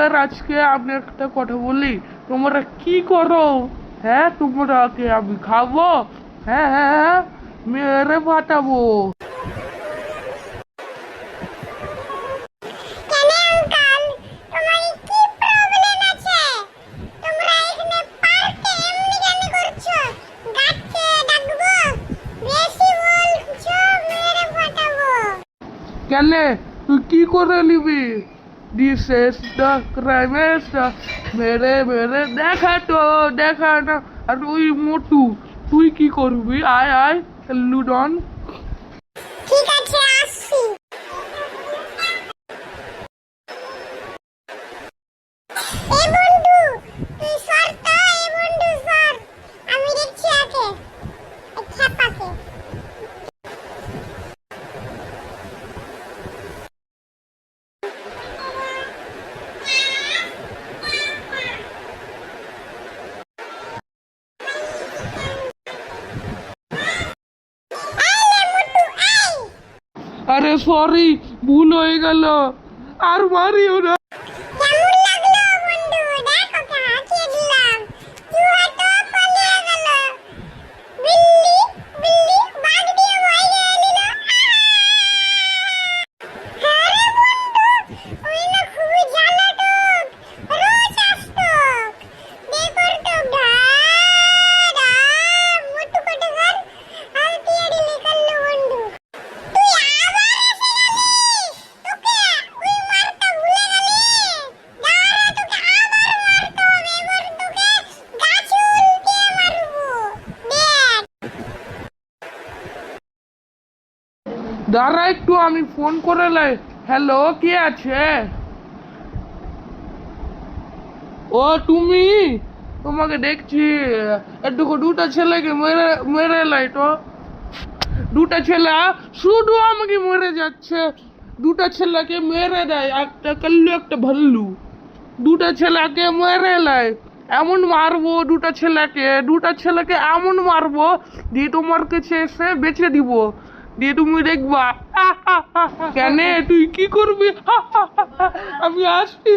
আর আজকে আমি একটা কথা বলি, তোমরা কি করো? হ্যাঁ, তোমরাকে আমি খাবো। হ্যাঁ হ্যাঁ হ্যাঁ, মেরে ফাটাবো। কেন, তুই কি করে নিবি? দিস ইজ দ্য ক্রাইম, মেরে মেরে দেখা না। আর ওই মোটু, তুই কি করবি? আয় আয়, লুডন। ঠিক আছে, আসছি। এ বন্ধু, তুই সর তো। এ বন্ধু সর, আমি দেখছি আগে এই খেপাকে। আরে সরি, ভুল হয়ে গেল, আর মারিও না। কেমন লাগলো বন্ধু? দেখ ওকে হাঁকিয়ে দিলাম, চুহাটা পালিয়ে গেল। বিল্লি বিল্লি বাঘ দিয়ে বাইরে এলিল। হ্যাঁ রে বন্ধু, ওই না খুবই জ্বালাতক, রোজ আসতো। দেখো তো ঘাড় মোটু কোটে ঘর হাঁকিয়ে দিলি কাল্লু বন্ধু। তুই আবার এসে গেলিস, তোকে ওই মারটা ভুলে গেলি? দাঁড়া, তোকে আবার মারতে হবে। এবার তোকে গাছে উল্টিয়ে মারবো। দেখ। দাঁড়া একটু, আমি ফোন করে লাই। হ্যালো, কে আছে? ও তুমি, তোমাকে দেখছি। একটু দুটা ছেলেকে মেরে মেরে লাই তো। দুটা ছেলে শুধু আমাকে মেরে যাচ্ছে। দুটা ছেলেকে মেরে দেয়, একটা কাল্লু একটা ভাল্লু। দুটা ছেলেকে মেরে লাই, এমন মারবো দুটা ছেলেকে এমন মারবো, দিয়ে তোমার কাছে এসে বেঁচে দিব, দিয়ে তুমি দেখবা। কেন, তুই কি করবি? আমি আসছি।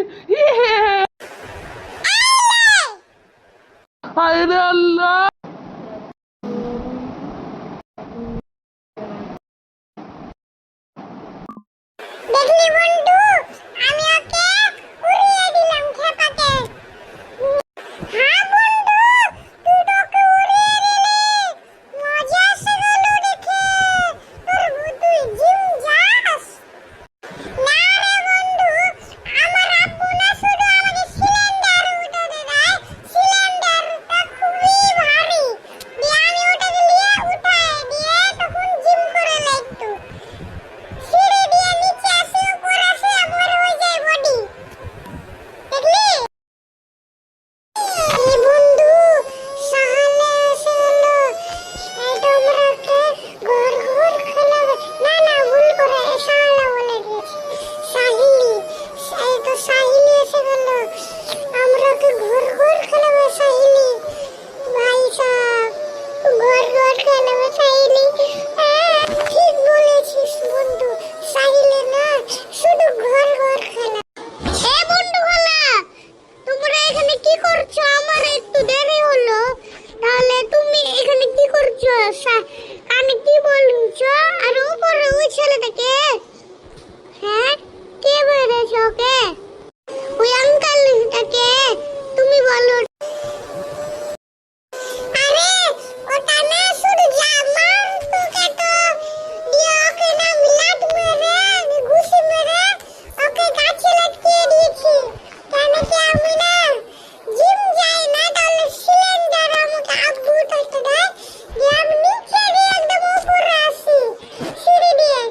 হায় রে আল্লাহ। দেখলি বন্ধু, আমি ওকে উড়িয়ে দিলাম খেপাকে। হ্যাঁ বন্ধু, তুই তো ওকে উড়িয়ে দিলি, মজা এসে গেল দেখে। তুই জিম যাস? না রে বন্ধু, আমার আব্বু না শুধু আমাকে সিলিন্ডার উঠাতে দেয়, সিলিন্ডারটা খুবই ভারী, দিয়ে আমি ওটাকে নিয়ে উঠায় দিয়ে তখন জিম করে লাগতো। সিঁড়ি দিয়ে নিচে আসে, উপর আসে, আবার হয়ে যায় বডি। দেখলি? এই বন্ধু, সাহালে এসে গেল। তোমরাকে ঘর ঘর খেলাবে। না না, ভুল করে সাহালা বলে দিয়েছি, সাহিলি। এই তো সাহিলি এসে গেল। আমরাকে ঘর ঘর খেলাবে সাহিলি। ভাই সাহেব, ঘর ঘর খেলাবে সাহিলি। ঠিক বলেছিস বন্ধু, সাহিলে না শুধু ঘর ঘর খেলা। এ বন্ধু খেলা, তোমরা এখানে কি করছো? আমার একটু দেরি হলো, তাহলে তুমি এখানে কি করছো? কানে কি বলছো? আর উপরে ওই ছেলেটাকে, হ্যাঁ, কে বেড়েছে ওকে? ওই আঙ্কেলটাকে তুমি বলো। আরে ওটা না শুধু জামার তোকে তো দিয়ে ওকে না মিলাট মেরে ঘুষি মেরে ওকে গাছে লটকিয়ে দিয়েছি। কেন কি আমি না জিম যাই না, তাহলে সিলিন্ডার আমাকে আব্বু উঠাতে দেয়, দিয়ে আমি নিচে দিয়ে একদম উপরে আসি সিঁড়ি দিয়ে,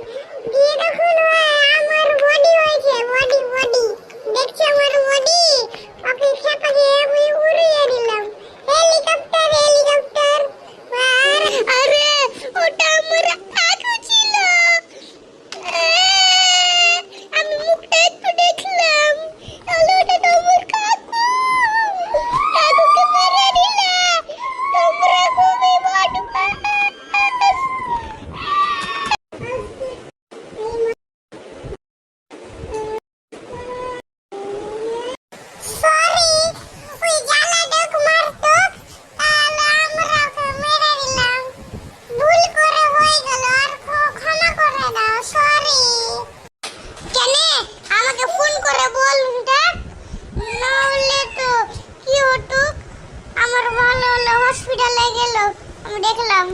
দিয়ে তখন আমার বডি হয়েছে, বডি বডি দেখছি আমার বডি। ওকে খেপাকে আমি উড়ে সরি, ওই জ্বালা ডাক মারতো, তাহলে আমরা ওকে মেরে দিলাম। ভুল করে হয়ে গেল, আর ক্ষমা করে দাও, সরি। কেনে আমাকে ফোন করে বলটা, নাহলে তো কি হতো, আমার ভালো হলো হসপিটালে গেল, আমি দেখলাম।